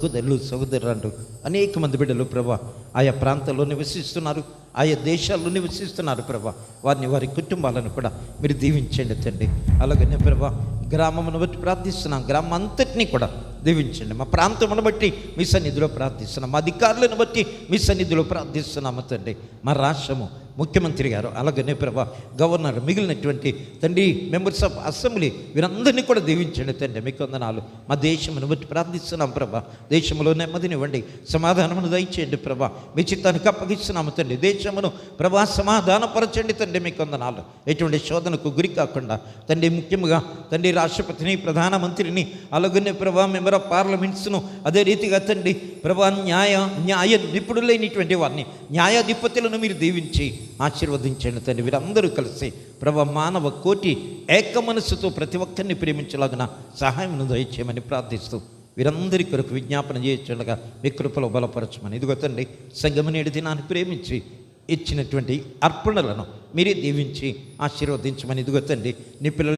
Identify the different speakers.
Speaker 1: సహోదరులు సహోదరులు అనేక మంది బిడ్డలు ప్రభా ఆయా ప్రాంతాల్లో నివసిస్తున్నారు, ఆయా దేశాల్లో నివసిస్తున్నారు ప్రభా. వారి కుటుంబాలను కూడా మీరు దీవించండి తండ్రి. అలాగనే ప్రభా గ్రామమును బట్టి ప్రార్థిస్తున్నాం, గ్రామం అంతటినీ కూడా దీవించండి. మా ప్రాంతమును బట్టి మీ సన్నిధిలో ప్రార్థిస్తున్నాం, మా అధికారులను బట్టి మీ సన్నిధిలో ప్రార్థిస్తున్నాము తండ్రి. మా రాష్ట్రము ముఖ్యమంత్రి గారు, అలాగనే ప్రభా గవర్నర్, మిగిలినటువంటి తండ్రి మెంబర్స్ ఆఫ్ అసెంబ్లీ వీరందరినీ కూడా దీవించండి తండ్రి. మీకు వందనాలు. మా దేశమును బట్టి ప్రార్థిస్తున్నాం ప్రభా. దేశంలో నెమ్మదినివ్వండి, సమాధానమును దయచేయండి ప్రభా. మీ చిత్తానికి అప్పగిస్తున్నాము తండ్రి. దేశమును ప్రభా సమాధానపరచండి తండ్రి. మీకు వందనాలు. ఎటువంటి శోధనకు గురి కాకుండా తండ్రి, ముఖ్యంగా తండ్రి రాష్ట్రపతిని, ప్రధానమంత్రిని, అలాగనే ప్రభా మెంబర్ ఆఫ్ పార్లమెంట్స్ను, అదే రీతిగా తండ్రి ప్రభా న్యాయ నిపుణులైనటువంటి వారిని, న్యాయాధిపతులను మీరు దీవించి ఆశీర్వదించండి తండ్రి. వీరందరూ కలిసి ప్రభా మానవ కోటి ఏక మనస్సుతో ప్రతి ఒక్కరిని ప్రేమించలాగిన సహాయమును దయచేయమని ప్రార్థిస్తూ వీరందరి కొరకు విజ్ఞాపన చేయించగా మీ కృపలో బలపరచమని. ఇదిగో తండ్రి సంఘము నేటి దినాన్ని ప్రేమించి ఇచ్చినటువంటి అర్పణలను మీరే దీవించి ఆశీర్వదించమని. ఇదిగో తండ్రి నీ పిల్లలు